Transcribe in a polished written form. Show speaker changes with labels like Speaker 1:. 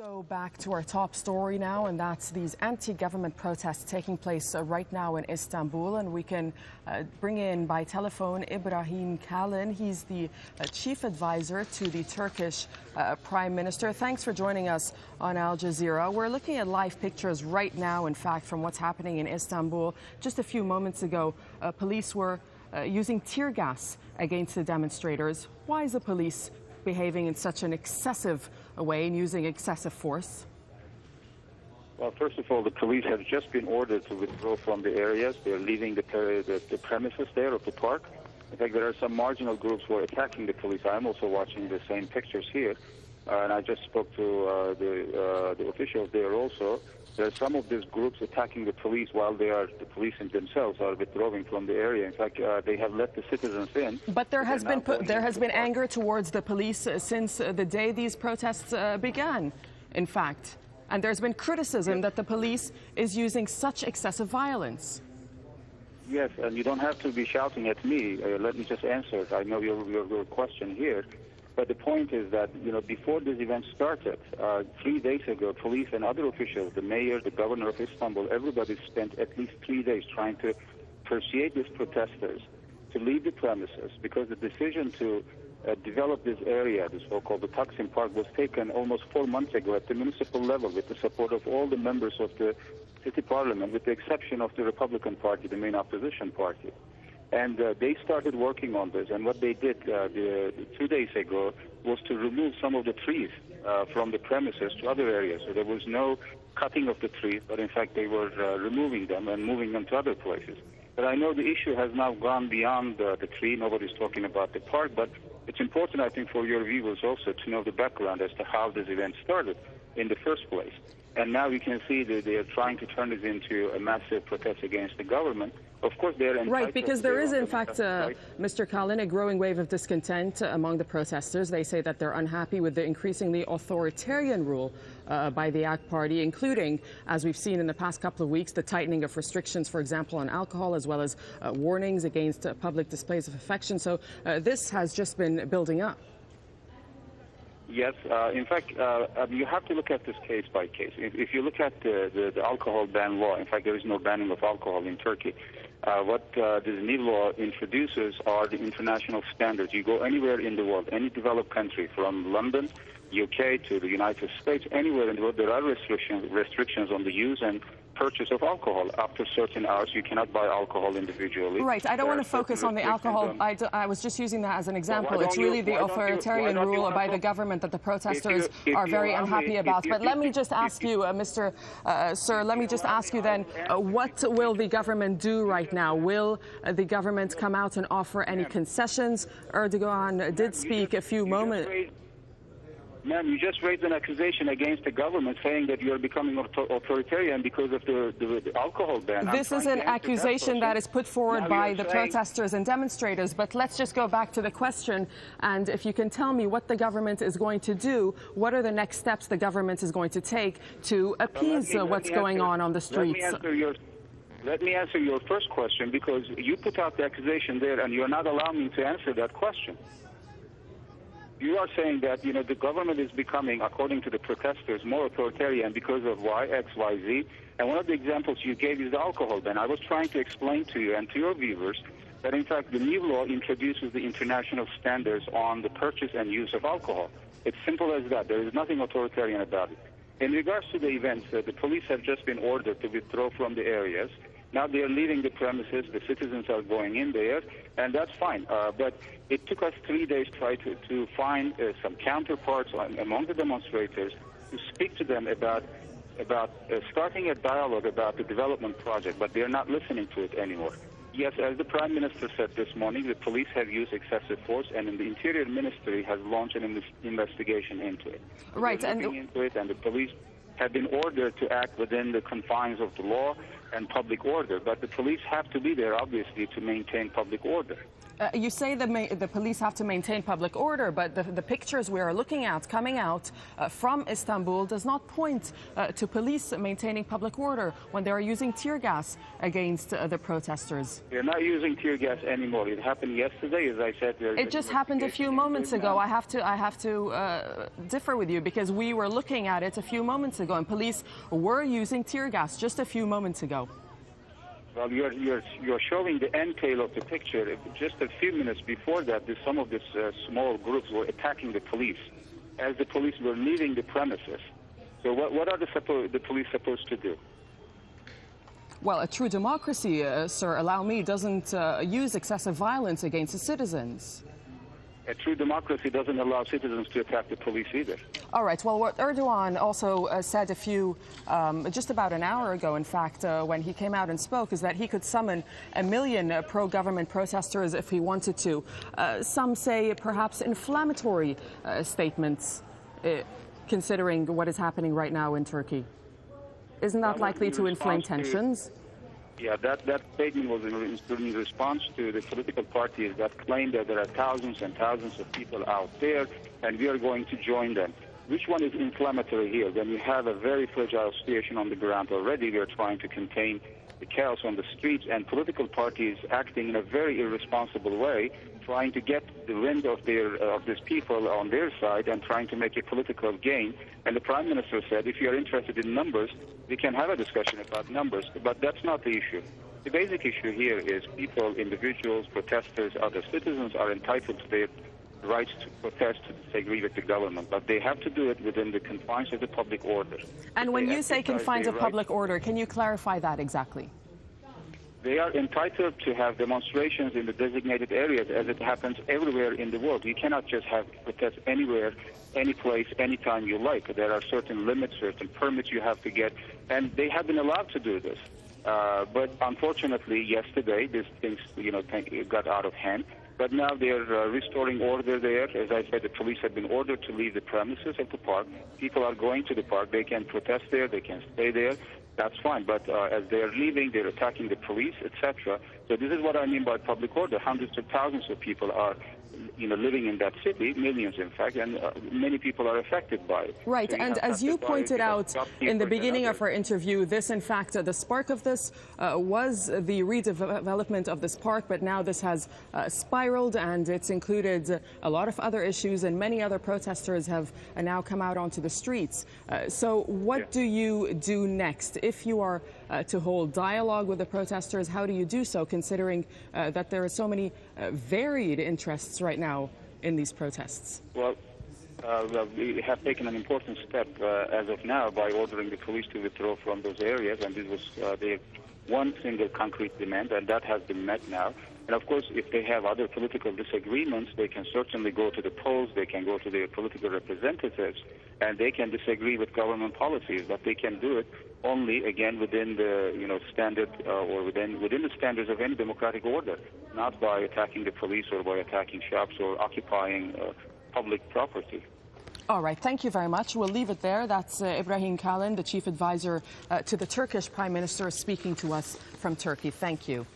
Speaker 1: Go back to our top story now, and that's these anti-government protests taking place right now in Istanbul. And we can bring in by telephone Ibrahim Kalin. He's the chief advisor to the Turkish Prime Minister. Thanks for joining us on Al Jazeera. We're looking at live pictures right now, in fact, from what's happening in Istanbul. Just a few moments ago, police were using tear gas against the demonstrators. Why is the police behaving in such an excessive way and using excessive force?
Speaker 2: Well, first of all, the police have just been ordered to withdraw from the areas. They're leaving the premises there of the park. In fact, there are some marginal groups who are attacking the police. I'm also watching the same pictures here. And I just spoke to the officials there also. There are some of these groups attacking the police while the police themselves are withdrawing from the area. In fact, they have let the citizens in.
Speaker 1: But there has been anger towards the police since the day these protests began, in fact. And there's been criticism that the police is using such excessive violence.
Speaker 2: Yes, and you don't have to be shouting at me. Let me just answer it. I know your question here. But the point is that, before this event started, 3 days ago, police and other officials, the mayor, the governor of Istanbul, everybody spent at least 3 days trying to persuade these protesters to leave the premises, because the decision to develop this area, the so-called the Taksim Park, was taken almost 4 months ago at the municipal level with the support of all the members of the city parliament, with the exception of the Republican Party, the main opposition party. And they started working on this, and what they did 2 days ago was to remove some of the trees from the premises to other areas. So there was no cutting of the trees, but in fact they were removing them and moving them to other places. But I know the issue has now gone beyond the tree. Nobody's talking about the park, but it's important, I think, for your viewers also to know the background as to how this event started in the first place. And now we can see that they are trying to turn this into a massive protest against the government. Of course, they're entitled.
Speaker 1: Right, because there is, in fact, Mr. Kalin, a growing wave of discontent among the protesters. They say that they're unhappy with the increasingly authoritarian rule by the AK party, including, as we've seen in the past couple of weeks, the tightening of restrictions, for example, on alcohol, as well as warnings against public displays of affection. So this has just been building up.
Speaker 2: Yes, in fact, you have to look at this case by case. If you look at the alcohol ban law, in fact, there is no banning of alcohol in Turkey. What this new law introduces are the international standards. You go anywhere in the world, any developed country, from London, UK to the United States, anywhere in the world, there are restrictions on the use and purchase of alcohol. After certain hours, you cannot buy alcohol individually.
Speaker 1: Right. I don't want to focus on the alcohol. I was just using that as an example. It's really the authoritarian rule by the government that the protesters are very unhappy about. But let me just ask you, Sir, let me just ask you then, what will the government do right now? Will the government come out and offer any concessions? Erdogan did speak a few moments.
Speaker 2: Ma'am, you just raised an accusation against the government saying that you are becoming authoritarian because of the alcohol ban.
Speaker 1: This is an accusation that is put forward by the protesters and demonstrators. But let's just go back to the question. And if you can tell me what the government is going to do, what are the next steps the government is going to take to appease what's going on the streets?
Speaker 2: Let me answer your first question, because you put out the accusation there and you're not allowing me to answer that question. You are saying that, the government is becoming, according to the protesters, more authoritarian because of Y, X, Y, Z. And one of the examples you gave is the alcohol ban. I was trying to explain to you and to your viewers that, in fact, the new law introduces the international standards on the purchase and use of alcohol. It's simple as that. There is nothing authoritarian about it. In regards to the events, the police have just been ordered to withdraw from the areas. Now they are leaving the premises, the citizens are going in there, and that's fine. But it took us 3 days to find some counterparts among the demonstrators to speak to them about starting a dialogue about the development project, but they're not listening to it anymore. Yes, as the Prime Minister said this morning, the police have used excessive force, and the Interior Ministry has launched an investigation into it.
Speaker 1: Right,
Speaker 2: and the police have been ordered to act within the confines of the law and public order, but the police have to be there, obviously, to maintain public order.
Speaker 1: You say the police have to maintain public order, but the pictures we are looking at coming out from Istanbul does not point to police maintaining public order when they are using tear gas against the protesters.
Speaker 2: They're not using tear gas anymore. It happened yesterday, as I said.
Speaker 1: It just happened a few moments ago. I have to differ with you because we were looking at it a few moments ago, and police were using tear gas just a few moments ago.
Speaker 2: Well, you're showing the end tail of the picture. Just a few minutes before that, some of these small groups were attacking the police as the police were leaving the premises. So what are the police supposed to do?
Speaker 1: Well, a true democracy, sir, allow me, doesn't use excessive violence against the citizens.
Speaker 2: A true democracy doesn't allow citizens to attack the police either.
Speaker 1: All right. Well, what Erdogan also said just about an hour ago, in fact, when he came out and spoke, is that he could summon 1 million pro-government protesters if he wanted to. Some say perhaps inflammatory statements, considering what is happening right now in Turkey. Isn't that likely to inflame tensions?
Speaker 2: Yeah, that statement was in response to the political parties that claim that there are thousands and thousands of people out there and we are going to join them. Which one is inflammatory here? When you have a very fragile situation on the ground already, we are trying to contain the chaos on the streets and political parties acting in a very irresponsible way, trying to get the wind of these people on their side and trying to make a political gain. And the Prime Minister said, if you are interested in numbers, we can have a discussion about numbers, but that's not the issue. The basic issue here is people, individuals, protesters, other citizens are entitled to their rights to protest, to disagree with the government, but they have to do it within the confines of the public order.
Speaker 1: And when you say confines of public order, can you clarify that exactly?
Speaker 2: They are entitled to have demonstrations in the designated areas as it happens everywhere in the world. You cannot just have protests anywhere, any place, anytime you like. There are certain limits, certain permits you have to get, and they have been allowed to do this. But unfortunately, yesterday, these things, got out of hand. But now they're restoring order there. As I said, the police have been ordered to leave the premises of the park. People are going to the park. They can protest there. They can stay there. That's fine. But as they're leaving, they're attacking the police, etc. So this is what I mean by public order. Hundreds of thousands of people are living in that city, millions in fact, and many people are affected by it.
Speaker 1: Right, so and as you pointed out in the beginning of our interview, this in fact, the spark of this was the redevelopment of this park, but now this has spiraled and it's included a lot of other issues and many other protesters have now come out onto the streets. So what do you do next? If you are to hold dialogue with the protesters, how do you do so, considering that there are so many varied interests right now in these protests?
Speaker 2: Well, we have taken an important step as of now by ordering the police to withdraw from those areas, and this was their one single concrete demand, and that has been met now. And of course, if they have other political disagreements, they can certainly go to the polls, they can go to their political representatives, and they can disagree with government policies, but they can do it only, again, within the standard or within the standards of any democratic order, not by attacking the police or by attacking shops or occupying public property.
Speaker 1: All right, thank you very much. We'll leave it there. That's Ibrahim Kalin, the chief advisor to the Turkish Prime Minister, speaking to us from Turkey. Thank you.